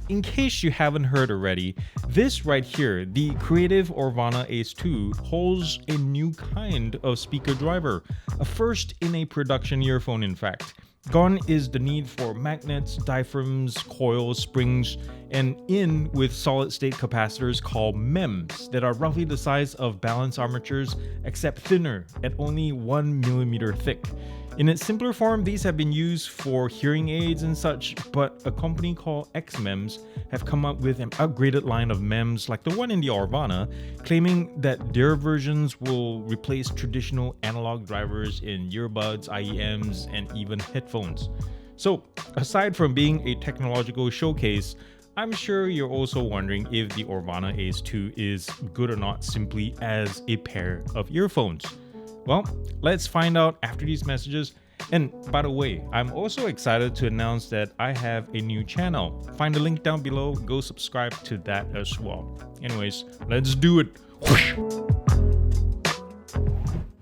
in case you haven't heard already, this right here, the Creative Aurvana Ace 2, holds a new kind of speaker driver, a first in a production earphone in fact. Gone is the need for magnets, diaphragms, coils, springs, and in with solid-state capacitors called MEMS that are roughly the size of balance armatures except thinner at only 1 millimeter thick. In its simpler form, these have been used for hearing aids and such, but a company called X-MEMS have come up with an upgraded line of MEMS like the one in the Aurvana, claiming that their versions will replace traditional analog drivers in earbuds, IEMs, and even headphones. So, aside from being a technological showcase, I'm sure you're also wondering if the Aurvana Ace 2 is good or not simply as a pair of earphones. Well, let's find out after these messages. And by the way, I'm also excited to announce that I have a new channel. Find the link down below, go subscribe to that as well. Anyways, let's do it.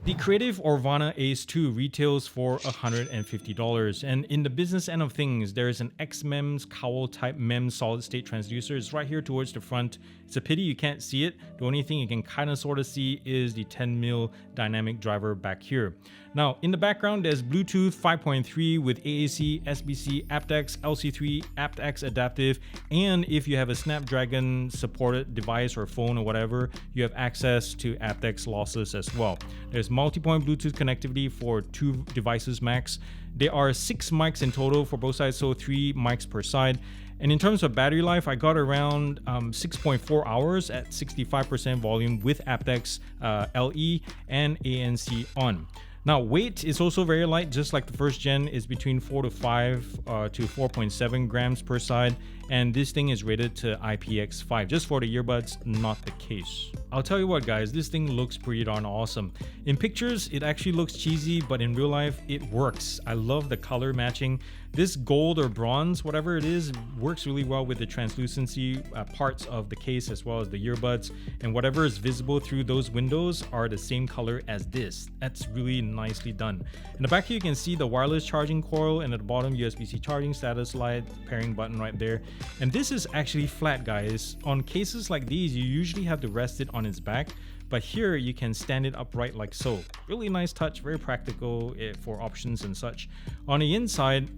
The Creative Aurvana Ace 2 retails for $150, and in the business end of things, there is an X-MEMS cowl type MEMS solid state transducer. It's right here towards the front. It's a pity you can't see it. The only thing you can kind of sort of see is the 10mm dynamic driver back here. Now, in the background, there's Bluetooth 5.3 with AAC, SBC, aptX, LC3, aptX adaptive, and if you have a Snapdragon supported device or phone or whatever, you have access to aptX lossless as well. There's multi-point Bluetooth connectivity for 2 devices max. There are 6 mics in total for both sides, so 3 mics per side. And in terms of battery life, I got around 6.4 hours at 65% volume with aptX LE and ANC on. Now, weight is also very light, just like the first gen, is between 4 to 5 to 4.7 grams per side, and this thing is rated to IPX5. Just for the earbuds, not the case. I'll tell you what, guys, this thing looks pretty darn awesome. In pictures, it actually looks cheesy, but in real life, it works. I love the color matching. This gold or bronze, whatever it is, works really well with the translucency parts of the case as well as the earbuds, and whatever is visible through those windows are the same color as this. That's really nicely done. In the back here, you can see the wireless charging coil, and at the bottom, USB-C charging status light, pairing button right there. And this is actually flat, guys. On cases like these, you usually have to rest it on its back, but here you can stand it upright like so. Really nice touch, very practical for options and such. On the inside,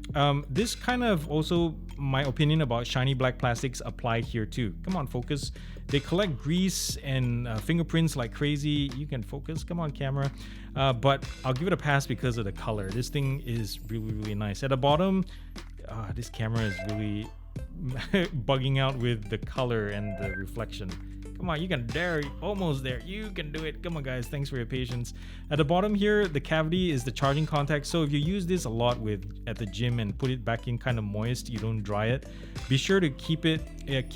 this kind of also my opinion about shiny black plastics applied here too. Come on, focus. They collect grease and fingerprints like crazy. You can focus, come on camera. But I'll give it a pass because of the color. This thing is really, really nice. At the bottom, this camera is really bugging out with the color and the reflection. Come on, you can dare, almost there. You can do it. Come on, guys. Thanks for your patience. At the bottom here, the cavity is the charging contact. So if you use this a lot at the gym and put it back in kind of moist, you don't dry it, be sure to keep it,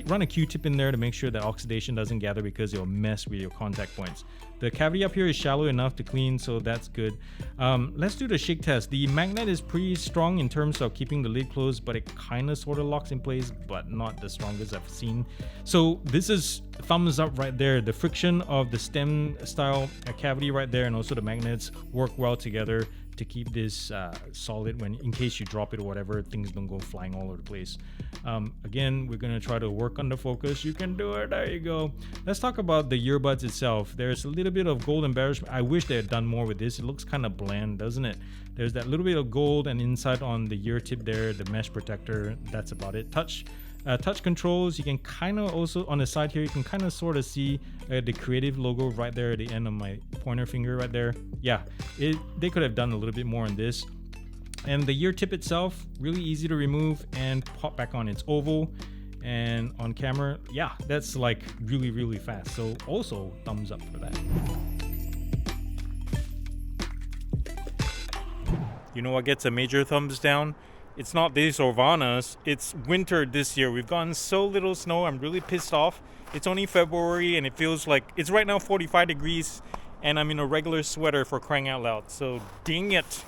run a Q-tip in there to make sure that oxidation doesn't gather because it'll mess with your contact points. The cavity up here is shallow enough to clean, so that's good. Let's do the shake test. The magnet is pretty strong in terms of keeping the lid closed, but it kind of sort of locks in place, but not the strongest I've seen. So this is thumbs up right there. The friction of the stem style cavity right there and also the magnets work well together to keep this solid when in case you drop it or whatever, things don't go flying all over the place. Again, we're going to try to work on the focus. You can do it. There you go. Let's talk about the earbuds itself. There's a little bit of gold embellishment. I wish they had done more with this. It looks kind of bland, doesn't it? There's that little bit of gold and inside on the ear tip there, the mesh protector. That's about it. Touch controls, you can kind of also on the side here, you can kind of sort of see the Creative logo right there at the end of my pointer finger right there. Yeah, they could have done a little bit more on this. And the ear tip itself, really easy to remove and pop back on. It's oval, and on camera, yeah, that's like really, really fast. So also thumbs up for that. You know what gets a major thumbs down? It's not these Aurvanas, it's winter this year. We've gotten so little snow, I'm really pissed off. It's only February and it feels like it's right now 45 degrees and I'm in a regular sweater for crying out loud. So dang it.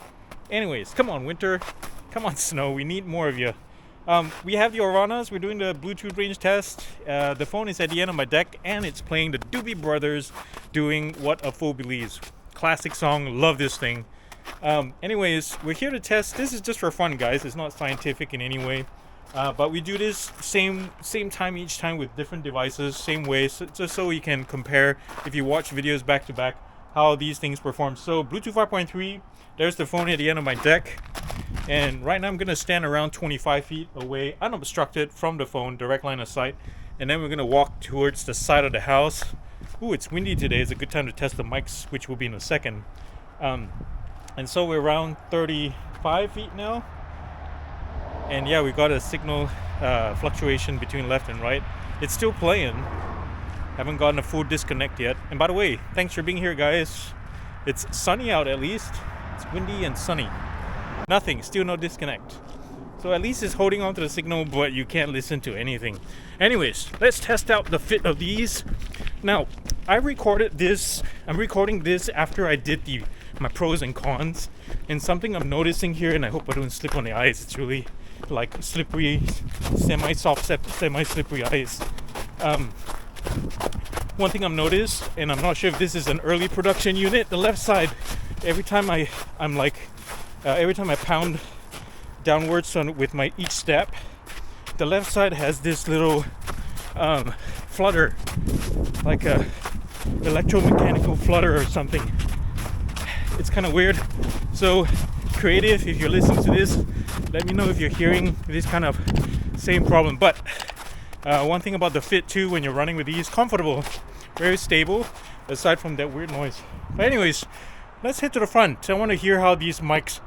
Anyways, come on winter, come on snow, we need more of you. We have the Aurvanas, we're doing the Bluetooth range test. The phone is at the end of my deck and it's playing the Doobie Brothers doing What a Fool Believes. Classic song, love this thing. Anyways, we're here to test. This is just for fun, guys. It's not scientific in any way. We're here to test the But we do this same time each time with different devices, same way, just so you can compare if you watch videos back to back how these things perform. So Bluetooth 5.3, there's the phone at the end of my deck, and right now I'm gonna stand around 25 feet away, unobstructed from the phone, direct line of sight, and then we're gonna walk towards the side of the house. Ooh, it's windy today. It's a good time to test the mics, which will be in a second. And so we're around 35 feet now. And yeah, we got a signal fluctuation between left and right. It's still playing. Haven't gotten a full disconnect yet. And by the way, thanks for being here, guys. It's sunny out at least. It's windy and sunny. Nothing, still no disconnect. So at least it's holding on to the signal, but you can't listen to anything. Anyways, let's test out the fit of these. Now, I'm recording this after I did my pros and cons. And something I'm noticing here, and I hope I don't slip on the ice, it's really like slippery, semi-soft, semi-slippery ice. One thing I've noticed, and I'm not sure if this is an early production unit, the left side, every time I pound downwards with my each step, the left side has this little flutter, like a electromechanical flutter or something. It's kind of weird. So Creative, if you're listening to this, let me know if you're hearing this kind of same problem. But one thing about the fit too, when you're running with these, comfortable, very stable, aside from that weird noise. But anyways, let's head to the front. I want to hear how these mics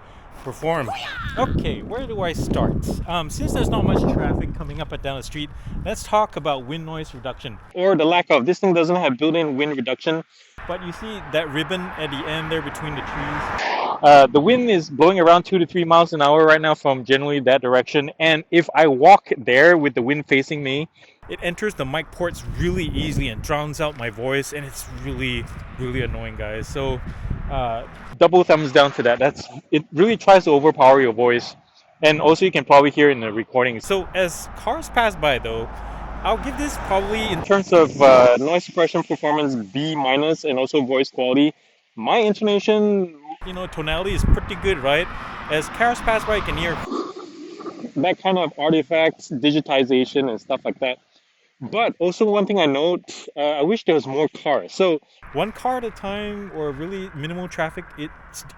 perform. Okay, where do I start? Since there's not much traffic coming up and down the street, let's talk about wind noise reduction, or the lack of. This thing doesn't have built-in wind reduction, but you see that ribbon at the end there between the trees. The wind is blowing around 2 to 3 miles an hour right now from generally that direction, and if I walk there with the wind facing me, it enters the mic ports really easily and drowns out my voice, and it's really annoying, guys. So double thumbs down to that. It really tries to overpower your voice, and also you can probably hear it in the recording. So as cars pass by though, I'll give this probably, in terms of noise suppression performance, B minus, and also voice quality. My intonation, tonality is pretty good, right? As cars pass by, you can hear that kind of artifacts, digitization, and stuff like that. But also one thing I note, I wish there was more cars. So one car at a time, or really minimal traffic,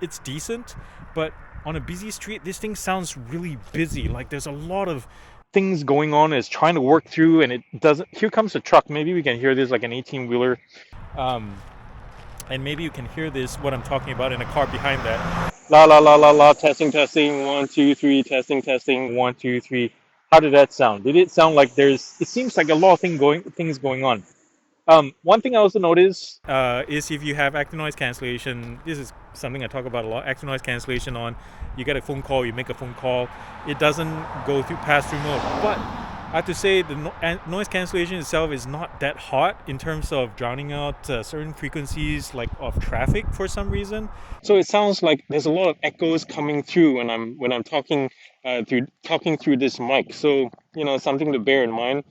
it's decent. But on a busy street, this thing sounds really busy. Like there's a lot of things going on. It's trying to work through, and it doesn't. Here comes a truck. Maybe we can hear this like an 18-wheeler. And maybe you can hear this, what I'm talking about, in a car behind that. La la la la la, testing, 1, 2, 3, testing, 1, 2, 3. How did that sound? Did it sound like it seems like a lot of things going on. One thing I also noticed is if you have active noise cancellation, this is something I talk about a lot, active noise cancellation on, you get a phone call, you make a phone call, it doesn't go through pass-through mode. But I have to say the noise cancellation itself is not that hot in terms of drowning out certain frequencies like of traffic for some reason. So it sounds like there's a lot of echoes coming through when I'm talking through this mic. So something to bear in mind.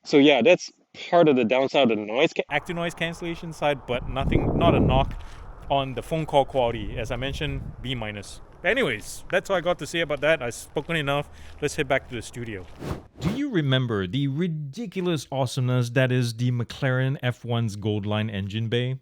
So yeah, that's part of the downside of the active noise cancellation side, but not a knock on the phone call quality. As I mentioned, B minus. Anyways, that's all I got to say about that. I've spoken enough. Let's head back to the studio. Do you remember the ridiculous awesomeness that is the McLaren F1's Gold Line engine bay?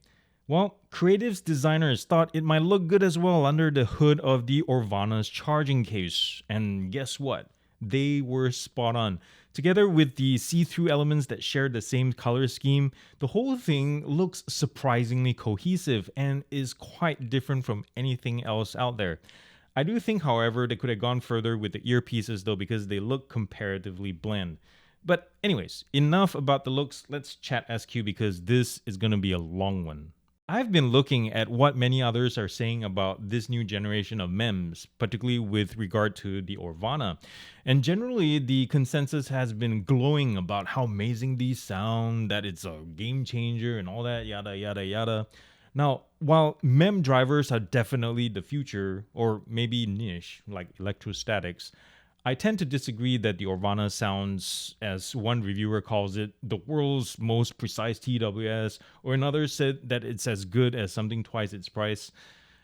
Well, Creative's designers thought it might look good as well under the hood of the Aurvana's charging case. And guess what? They were spot on. Together with the see-through elements that share the same color scheme, the whole thing looks surprisingly cohesive and is quite different from anything else out there. I do think, however, they could have gone further with the earpieces though, because they look comparatively bland. But anyways, enough about the looks. Let's chat SQ, because this is going to be a long one. I've been looking at what many others are saying about this new generation of MEMS, particularly with regard to the Aurvana. And generally, the consensus has been glowing about how amazing these sound, that it's a game changer and all that, yada, yada, yada. Now, while MEM drivers are definitely the future, or maybe niche, like electrostatics, I tend to disagree that the Aurvana sounds, as one reviewer calls it, the world's most precise TWS, or another said that it's as good as something twice its price.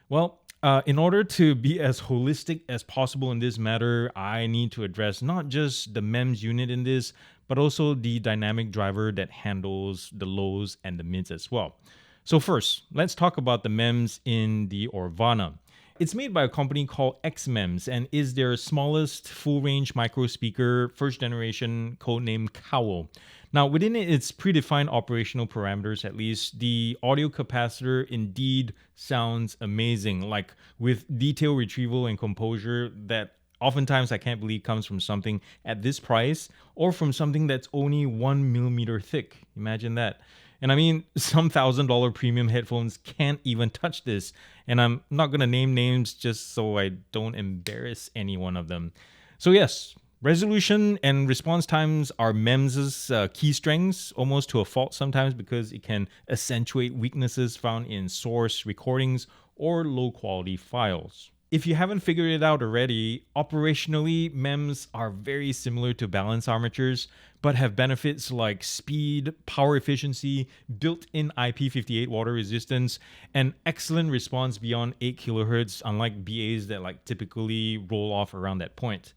Well, In order to be as holistic as possible in this matter, I need to address not just the MEMS unit in this, but also the dynamic driver that handles the lows and the mids as well. So first, let's talk about the MEMS in the Aurvana. It's made by a company called XMEMS and is their smallest full-range micro speaker, first generation, codenamed Cowl. Now, within its predefined operational parameters, at least, the audio capacitor indeed sounds amazing, like with detail retrieval and composure that oftentimes I can't believe comes from something at this price or from something that's only 1 millimeter thick. Imagine that. And I mean, some $1,000 premium headphones can't even touch this. And I'm not going to name names just so I don't embarrass any one of them. So, yes, resolution and response times are MEMS's key strengths, almost to a fault sometimes because it can accentuate weaknesses found in source recordings or low quality files. If you haven't figured it out already, operationally, MEMS are very similar to balance armatures, but have benefits like speed, power efficiency, built-in IP58 water resistance, and excellent response beyond 8 kHz, unlike BAs that typically roll off around that point.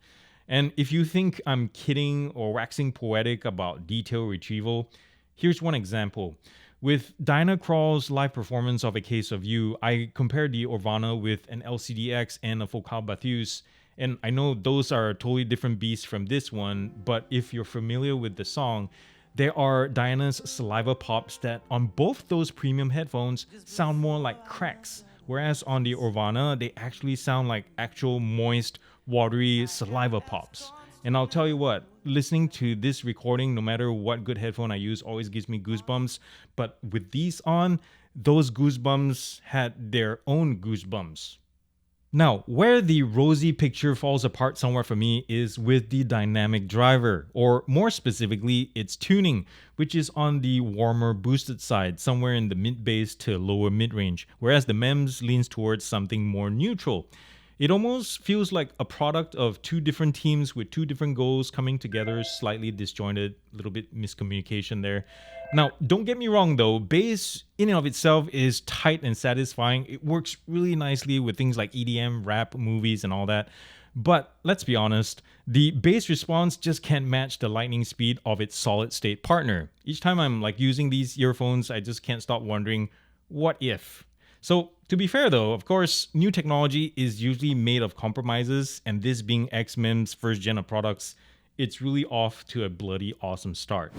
And if you think I'm kidding or waxing poetic about detail retrieval, here's one example. With Dynacrawl's live performance of A Case of You, I compared the Aurvana with an LCDX and a Focal Bathus, and I know those are totally different beasts from this one, but if you're familiar with the song, there are Diana's saliva pops that on both those premium headphones sound more like cracks, whereas on the Aurvana, they actually sound like actual moist, watery saliva pops. And I'll tell you what, listening to this recording, no matter what good headphone I use, always gives me goosebumps. But with these on, those goosebumps had their own goosebumps. Now, where the rosy picture falls apart somewhere for me is with the dynamic driver, or more specifically, its tuning, which is on the warmer boosted side, somewhere in the mid-bass to lower mid-range, whereas the MEMS leans towards something more neutral. It almost feels like a product of two different teams with two different goals coming together, slightly disjointed, a little bit miscommunication there. Now, don't get me wrong though, bass in and of itself is tight and satisfying. It works really nicely with things like EDM, rap, movies, and all that. But let's be honest, the bass response just can't match the lightning speed of its solid state partner. Each time I'm using these earphones, I just can't stop wondering, what if? So, to be fair though, of course, new technology is usually made of compromises, and this being XMEM's first gen of products, it's really off to a bloody awesome start.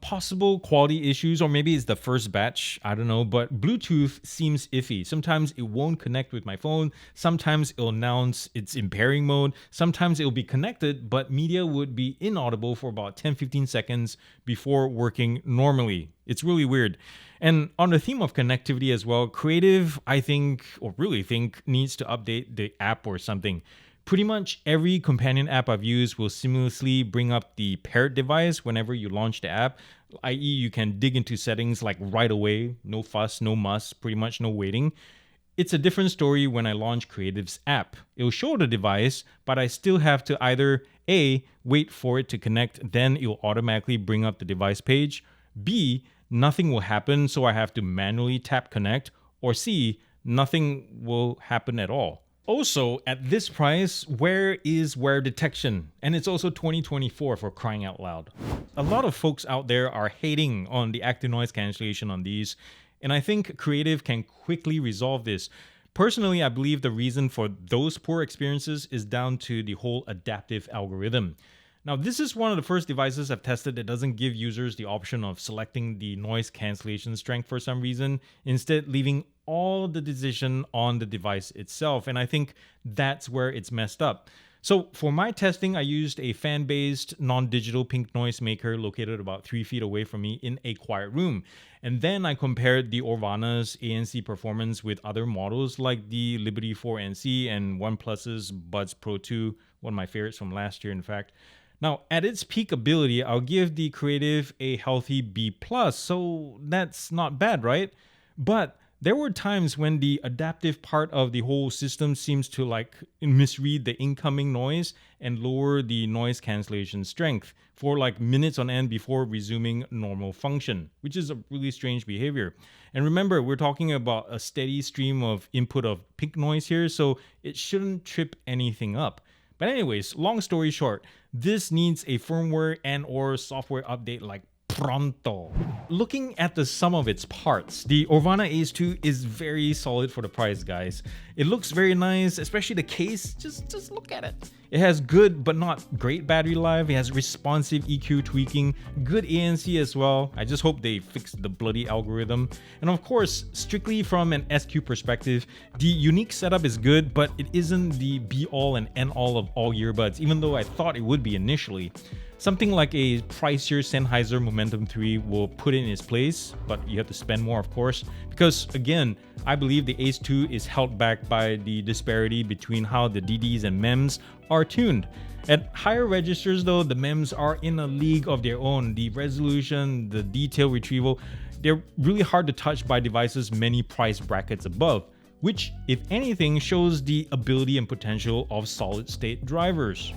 Possible quality issues, or maybe it's the first batch, I don't know, but Bluetooth seems iffy. Sometimes it won't connect with my phone, sometimes it'll announce it's in pairing mode, sometimes it'll be connected, but media would be inaudible for about 10-15 seconds before working normally. It's really weird. And on the theme of connectivity as well, Creative, I think, or really think, needs to update the app or something. Pretty much every companion app I've used will seamlessly bring up the paired device whenever you launch the app, i.e. you can dig into settings right away, no fuss, no muss, pretty much no waiting. It's a different story when I launch Creative's app. It'll show the device, but I still have to either A, wait for it to connect, then it'll automatically bring up the device page, B, nothing will happen, so I have to manually tap connect, or C, nothing will happen at all. Also, at this price, where is wear detection? And it's also 2024 for crying out loud. A lot of folks out there are hating on the active noise cancellation on these, and I think Creative can quickly resolve this. Personally, I believe the reason for those poor experiences is down to the whole adaptive algorithm. Now, this is one of the first devices I've tested that doesn't give users the option of selecting the noise cancellation strength for some reason, instead leaving all the decision on the device itself, and I think that's where it's messed up. So for my testing, I used a fan-based non-digital pink noise maker located about 3 feet away from me in a quiet room. And then I compared the Aurvana's ANC performance with other models like the Liberty 4 NC and OnePlus's Buds Pro 2, one of my favorites from last year in fact. Now, at its peak ability, I'll give the Creative a healthy B+, so that's not bad, right? But There were times when the adaptive part of the whole system seems to like misread the incoming noise and lower the noise cancellation strength for like minutes on end before resuming normal function, which is a really strange behavior. And remember, we're talking about a steady stream of input of pink noise here, so it shouldn't trip anything up. But anyways, long story short, this needs a firmware and or software update like pronto. Looking at the sum of its parts, the Aurvana Ace 2 is very solid for the price, guys. It looks very nice, especially the case. Just look at it. It has good but not great battery life. It has responsive EQ tweaking, good ANC as well. I just hope they fix the bloody algorithm. And of course, strictly from an SQ perspective, the unique setup is good, but it isn't the be-all and end-all of all earbuds, even though I thought it would be initially. Something like a pricier Sennheiser Momentum 3 will put it in its place, but you have to spend more, of course, because again, I believe the Ace 2 is held back by the disparity between how the DDs and MEMS are tuned. At higher registers though, the MEMS are in a league of their own. The resolution, the detail retrieval, they're really hard to touch by devices many price brackets above, which, if anything, shows the ability and potential of solid-state drivers.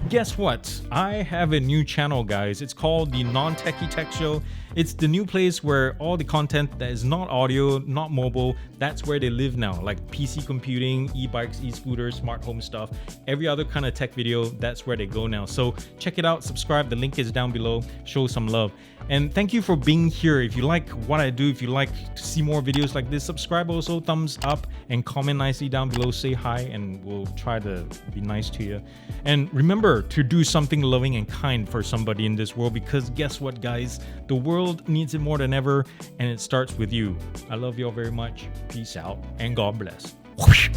Guess what? I have a new channel, guys. It's called the Non-Techie Tech Show. It's the new place where all the content that is not audio, not mobile, that's where they live now. Like PC computing, e-bikes, e-scooters, smart home stuff, every other kind of tech video, that's where they go now. So check it out, subscribe, the link is down below, show some love. And thank you for being here. If you like what I do, if you like to see more videos like this, subscribe also, thumbs up, and comment nicely down below, say hi, and we'll try to be nice to you. And remember to do something loving and kind for somebody in this world, because guess what, guys? The world needs it more than ever, and it starts with you. I love you all very much. Peace out, and God bless. Whoosh.